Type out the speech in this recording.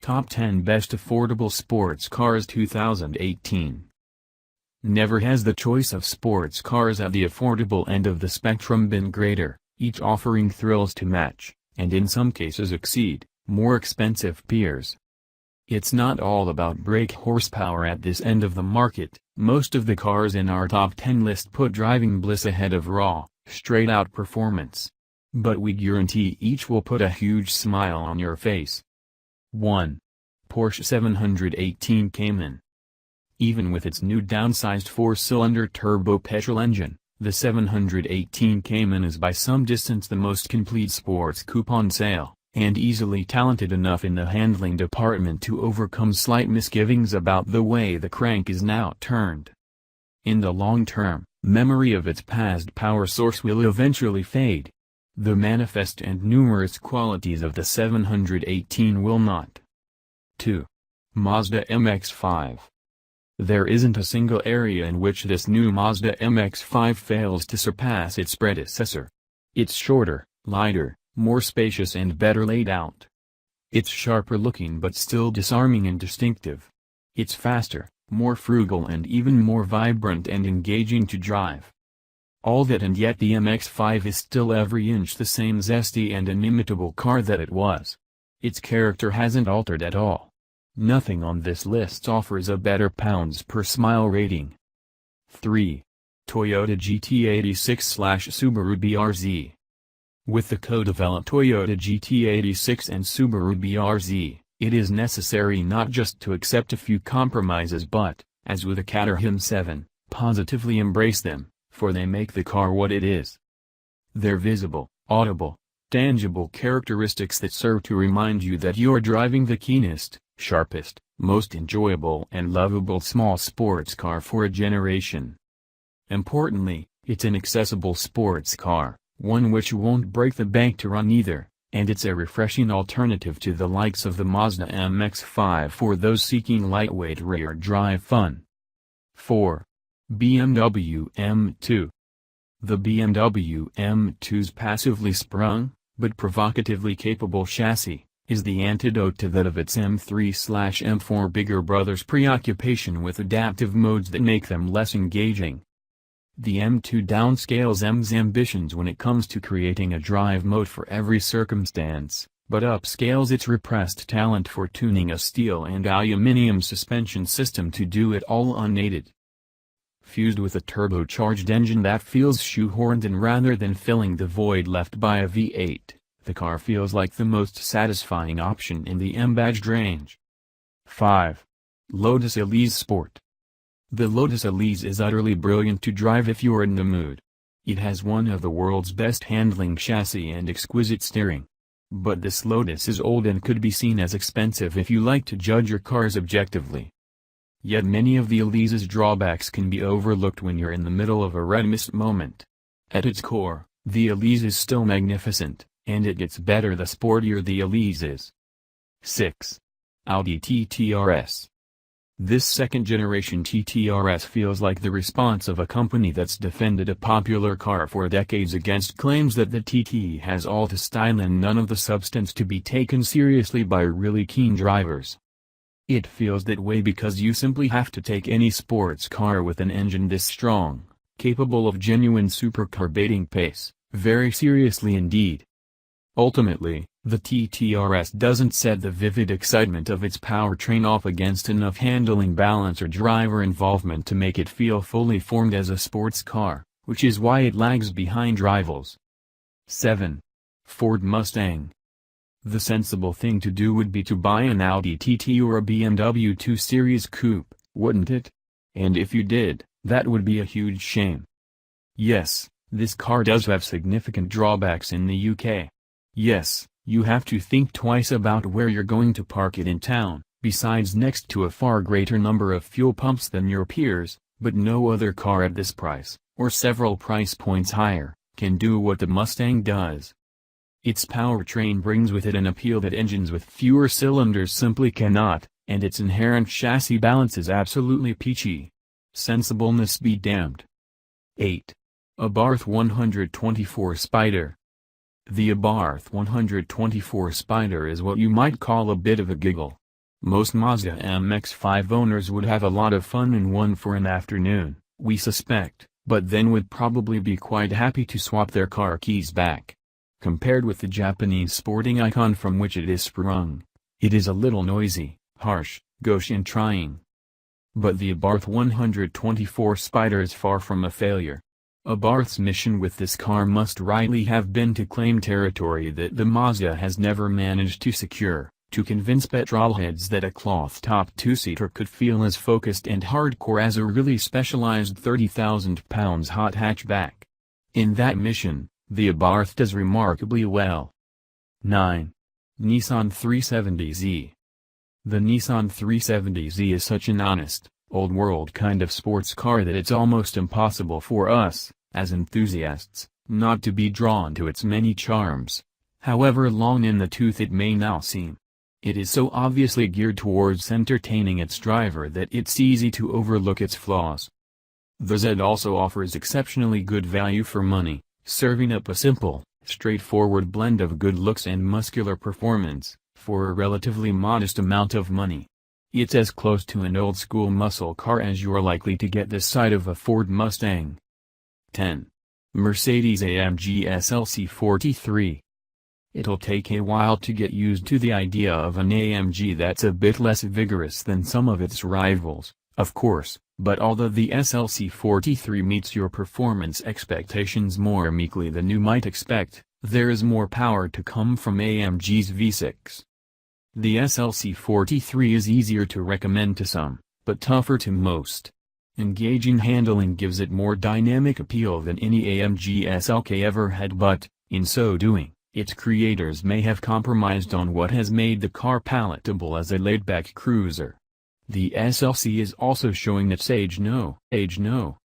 Top 10 Best Affordable Sports Cars 2018. Never has the choice of sports cars at the affordable end of the spectrum been greater, each offering thrills to match, and in some cases exceed, more expensive peers. It's not all about brake horsepower at this end of the market. Most of the cars in our top 10 list put driving bliss ahead of raw, straight-out performance. But we guarantee each will put a huge smile on your face. 1. Porsche 718 Cayman. Even with its new downsized 4-cylinder turbo petrol engine, the 718 Cayman is by some distance the most complete sports coupe on sale, and easily talented enough in the handling department to overcome slight misgivings about the way the crank is now turned. In the long term, memory of its past power source will eventually fade. The manifest and numerous qualities of the 718 will not. 2. Mazda MX-5. There isn't a single area in which this new Mazda MX-5 fails to surpass its predecessor. It's shorter, lighter, more spacious and better laid out. It's sharper looking but still disarming and distinctive. It's faster, more frugal and even more vibrant and engaging to drive. All that, and yet the MX-5 is still every inch the same zesty and inimitable car that it was. Its character hasn't altered at all. Nothing on this list offers a better pounds per smile rating. 3. Toyota GT86/Subaru BRZ. With the co-developed Toyota GT86 and Subaru BRZ, it is necessary not just to accept a few compromises but, as with a Caterham 7, positively embrace them, for they make the car what it is. They're visible, audible, tangible characteristics that serve to remind you that you're driving the keenest, sharpest, most enjoyable and lovable small sports car for a generation. Importantly, it's an accessible sports car, one which won't break the bank to run either, and it's a refreshing alternative to the likes of the Mazda MX-5 for those seeking lightweight rear-drive fun. 4. BMW M2. The BMW M2's passively sprung, but provocatively capable chassis, is the antidote to that of its M3/M4 bigger brother's preoccupation with adaptive modes that make them less engaging. The M2 downscales M's ambitions when it comes to creating a drive mode for every circumstance, but upscales its repressed talent for tuning a steel and aluminum suspension system to do it all unaided. Fused with a turbocharged engine that feels shoehorned in rather than filling the void left by a V8, the car feels like the most satisfying option in the M-badged range. 5. Lotus Elise Sport. The Lotus Elise is utterly brilliant to drive if you're in the mood. It has one of the world's best handling chassis and exquisite steering. But this Lotus is old and could be seen as expensive if you like to judge your cars objectively. Yet many of the Elise's drawbacks can be overlooked when you're in the middle of a red mist moment. At its core, the Elise is still magnificent, and it gets better the sportier the Elise is. 6. Audi TT-RS. This second-generation TT-RS feels like the response of a company that's defended a popular car for decades against claims that the TT has all the style and none of the substance to be taken seriously by really keen drivers. It feels that way because you simply have to take any sports car with an engine this strong, capable of genuine supercar baiting pace, very seriously indeed. Ultimately, the TT-RS doesn't set the vivid excitement of its powertrain off against enough handling balance or driver involvement to make it feel fully formed as a sports car, which is why it lags behind rivals. 7. Ford Mustang. The sensible thing to do would be to buy an Audi TT or a BMW 2 Series Coupe, wouldn't it? And if you did, that would be a huge shame. Yes, this car does have significant drawbacks in the UK. Yes, you have to think twice about where you're going to park it in town, besides next to a far greater number of fuel pumps than your peers, but no other car at this price, or several price points higher, can do what the Mustang does. Its powertrain brings with it an appeal that engines with fewer cylinders simply cannot, and its inherent chassis balance is absolutely peachy. Sensibleness be damned. 8. Abarth 124 Spider. The Abarth 124 Spider is what you might call a bit of a giggle. Most Mazda MX-5 owners would have a lot of fun in one for an afternoon, we suspect, but then would probably be quite happy to swap their car keys back. Compared with the Japanese sporting icon from which it is sprung, it is a little noisy, harsh, gauche and trying. But the Abarth 124 Spider is far from a failure. Abarth's mission with this car must rightly have been to claim territory that the Mazda has never managed to secure, to convince petrolheads that a cloth-top two-seater could feel as focused and hardcore as a really specialized 30,000 pounds hot hatchback. In that mission, the Abarth does remarkably well. 9. Nissan 370Z. The Nissan 370Z is such an honest, old-world kind of sports car that it's almost impossible for us, as enthusiasts, not to be drawn to its many charms, however long in the tooth it may now seem. It is so obviously geared towards entertaining its driver that it's easy to overlook its flaws. The Z also offers exceptionally good value for money, serving up a simple, straightforward blend of good looks and muscular performance, for a relatively modest amount of money. It's as close to an old-school muscle car as you're likely to get this side of a Ford Mustang. 10. Mercedes-AMG SLC 43. It'll take a while to get used to the idea of an AMG that's a bit less vigorous than some of its rivals, of course, but although the SLC 43 meets your performance expectations more meekly than you might expect, there is more power to come from AMG's V6. The SLC 43 is easier to recommend to some, but tougher to most. Engaging handling gives it more dynamic appeal than any AMG SLK ever had, but, in so doing, its creators may have compromised on what has made the car palatable as a laid-back cruiser. The SLC is also showing its age no.